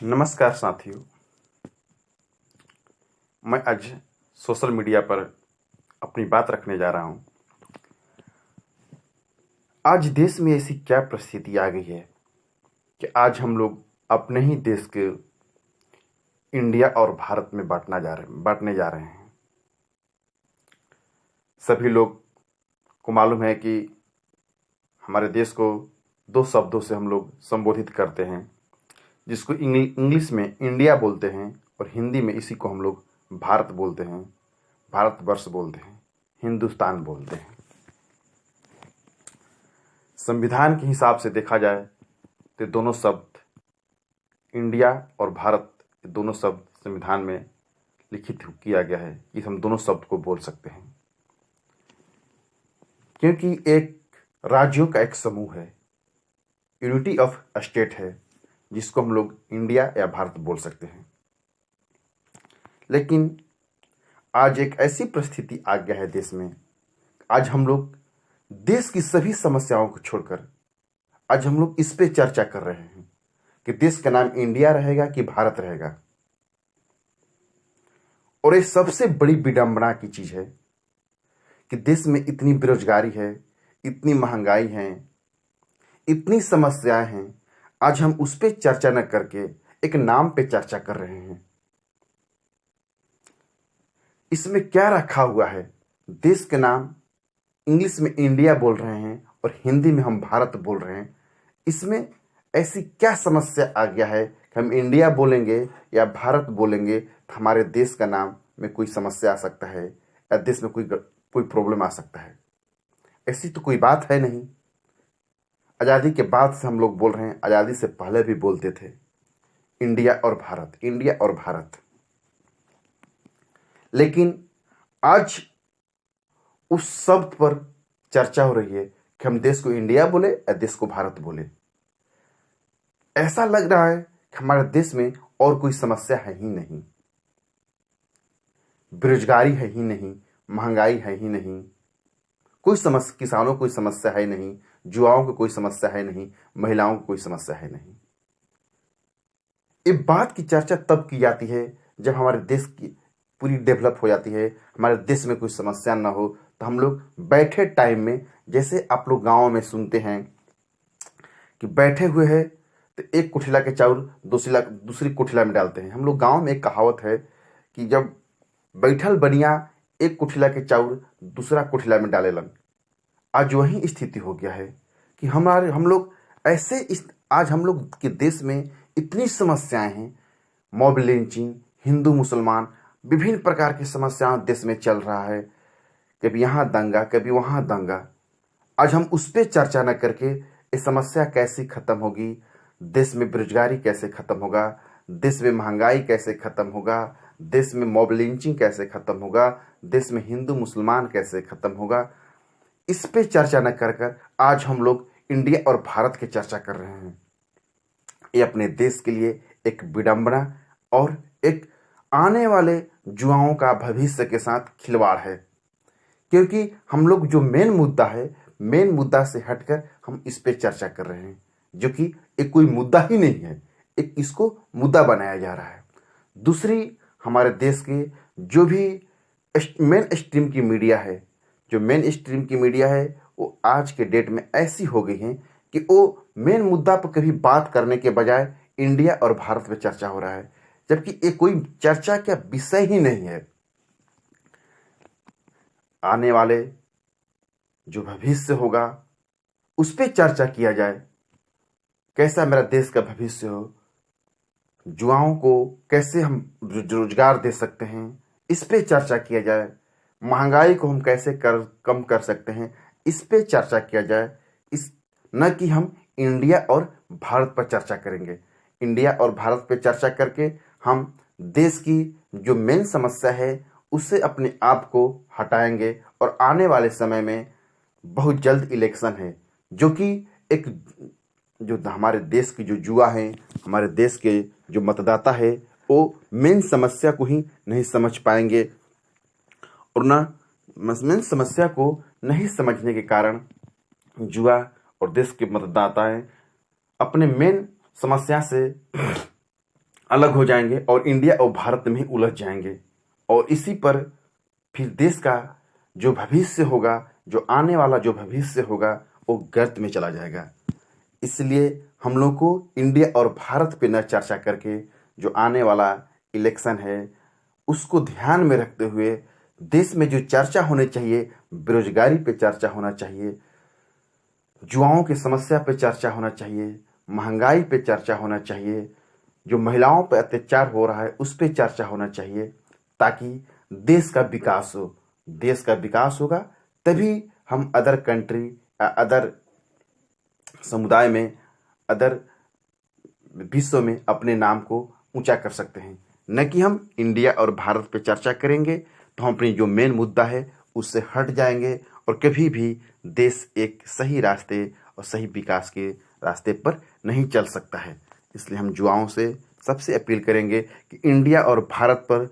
नमस्कार साथियों। मैं आज सोशल मीडिया पर अपनी बात रखने जा रहा हूँ। आज देश में ऐसी क्या परिस्थिति आ गई है कि आज हम लोग अपने ही देश के इंडिया और भारत में बांटने जा रहे हैं। सभी लोग को मालूम है कि हमारे देश को दो शब्दों से हम लोग संबोधित करते हैं, जिसको इंग्लिश में इंडिया बोलते हैं और हिंदी में इसी को हम लोग भारत बोलते हैं, भारतवर्ष बोलते हैं, हिंदुस्तान बोलते हैं। संविधान के हिसाब से देखा जाए तो दोनों शब्द इंडिया और भारत, दोनों शब्द संविधान में लिखित किया गया है कि हम दोनों शब्द को बोल सकते हैं, क्योंकि एक राज्यों का एक समूह है, यूनिटी ऑफ स्टेट है, जिसको हम लोग इंडिया या भारत बोल सकते हैं। लेकिन आज एक ऐसी परिस्थिति आ गया है देश में, आज हम लोग देश की सभी समस्याओं को छोड़कर आज हम लोग इस पे चर्चा कर रहे हैं कि देश का नाम इंडिया रहेगा कि भारत रहेगा। और ये सबसे बड़ी विडंबना की चीज है कि देश में इतनी बेरोजगारी है, इतनी महंगाई है, इतनी समस्याएं हैं, आज हम उस पे चर्चा न करके एक नाम पे चर्चा कर रहे हैं। इसमें क्या रखा हुआ है? देश के नाम इंग्लिश में इंडिया बोल रहे हैं और हिंदी में हम भारत बोल रहे हैं। इसमें ऐसी क्या समस्या आ गया है कि हम इंडिया बोलेंगे या भारत बोलेंगे तो हमारे देश का नाम में कोई समस्या आ सकता है या देश में कोई प्रॉब्लम आ सकता है? ऐसी तो कोई बात है नहीं। आज़ादी के बाद से हम लोग बोल रहे हैं, आज़ादी से पहले भी बोलते थे इंडिया और भारत, इंडिया और भारत। लेकिन आज उस शब्द पर चर्चा हो रही है कि हम देश को इंडिया बोले या देश को भारत बोले। ऐसा लग रहा है कि हमारे देश में और कोई समस्या है ही नहीं, बेरोजगारी है ही नहीं, महंगाई है ही नहीं, कोई समस्या, किसानों को कोई समस्या है नहीं, युवाओं को कोई समस्या है नहीं, महिलाओं को कोई समस्या है नहीं। इस बात की चर्चा तब की जाती है जब हमारे देश की पूरी डेवलप हो जाती है, हमारे देश में कोई समस्या ना हो, तो हम लोग बैठे टाइम में, जैसे आप लोग गाँव में सुनते हैं कि बैठे हुए हैं तो एक कुठिला के चाउर दूसरी कुठिला में डालते हैं। हम लोग गाँव में एक कहावत है कि जब बैठल बनिया एक कुठिला के चाउर दूसरा कुठिला में डालेलन। आज वही स्थिति हो गया है कि हम लोग ऐसे आज हम लोग के देश में इतनी समस्याएं हैं, मॉब लिंचिंग, हिंदू मुसलमान, विभिन्न प्रकार की समस्याएं देश में चल रहा है, कभी यहाँ दंगा कभी वहाँ दंगा। आज हम उस पर चर्चा न करके ये समस्या कैसे खत्म होगी, देश में बेरोजगारी कैसे खत्म होगा, देश में महंगाई कैसे खत्म होगा, देश में मॉब लिंचिंग कैसे खत्म होगा, देश में हिंदू मुसलमान कैसे खत्म होगा, इस पे चर्चा न कर आज हम लोग इंडिया और भारत की चर्चा कर रहे हैं। ये अपने देश के लिए एक विडंबना और एक आने वाले युवाओं का भविष्य के साथ खिलवाड़ है, क्योंकि हम लोग जो मेन मुद्दा से हटकर हम इस पे चर्चा कर रहे हैं, जो कि एक कोई मुद्दा ही नहीं है, एक इसको मुद्दा बनाया जा रहा है। दूसरी, हमारे देश के जो भी मेन स्ट्रीम की मीडिया है वो आज के डेट में ऐसी हो गई है कि वो मेन मुद्दा पर कभी बात करने के बजाय इंडिया और भारत पे चर्चा हो रहा है, जबकि ये कोई चर्चा का विषय ही नहीं है। आने वाले जो भविष्य होगा उस पे चर्चा किया जाए, कैसा मेरा देश का भविष्य हो, युवाओं को कैसे हम रोजगार दे सकते हैं, इस पे चर्चा किया जाए, महंगाई को हम कैसे कम कर सकते हैं, इस पे चर्चा किया जाए। न कि हम इंडिया और भारत पर चर्चा करेंगे। इंडिया और भारत पे चर्चा करके हम देश की जो मेन समस्या है उससे अपने आप को हटाएंगे। और आने वाले समय में बहुत जल्द इलेक्शन है, जो कि एक जो हमारे देश की जो युवा हैं, हमारे देश के जो मतदाता है, वो मेन समस्या को ही नहीं समझ पाएंगे, और ना मेन समस्या को नहीं समझने के कारण युवा और देश के मतदाताएं अपने मेन समस्या से अलग हो जाएंगे और इंडिया और भारत में ही उलझ जाएंगे, और इसी पर फिर देश का जो भविष्य होगा, जो आने वाला जो भविष्य होगा, वो गर्त में चला जाएगा। इसलिए हम लोग को इंडिया और भारत पे न चर्चा करके जो आने वाला इलेक्शन है उसको ध्यान में रखते हुए देश में जो चर्चा होनी चाहिए, बेरोजगारी पे चर्चा होना चाहिए, युवाओं की समस्या पे चर्चा होना चाहिए, महंगाई पे चर्चा होना चाहिए, जो महिलाओं पर अत्याचार हो रहा है उस पे चर्चा होना चाहिए, ताकि देश का विकास हो। देश का विकास होगा तभी हम अदर कंट्री, अदर समुदाय में, अदर विश्व में अपने नाम को ऊंचा कर सकते हैं। न कि हम इंडिया और भारत पे चर्चा करेंगे तो हम अपनी जो मेन मुद्दा है उससे हट जाएंगे और कभी भी देश एक सही रास्ते और सही विकास के रास्ते पर नहीं चल सकता है। इसलिए हम युवाओं से सबसे अपील करेंगे कि इंडिया और भारत पर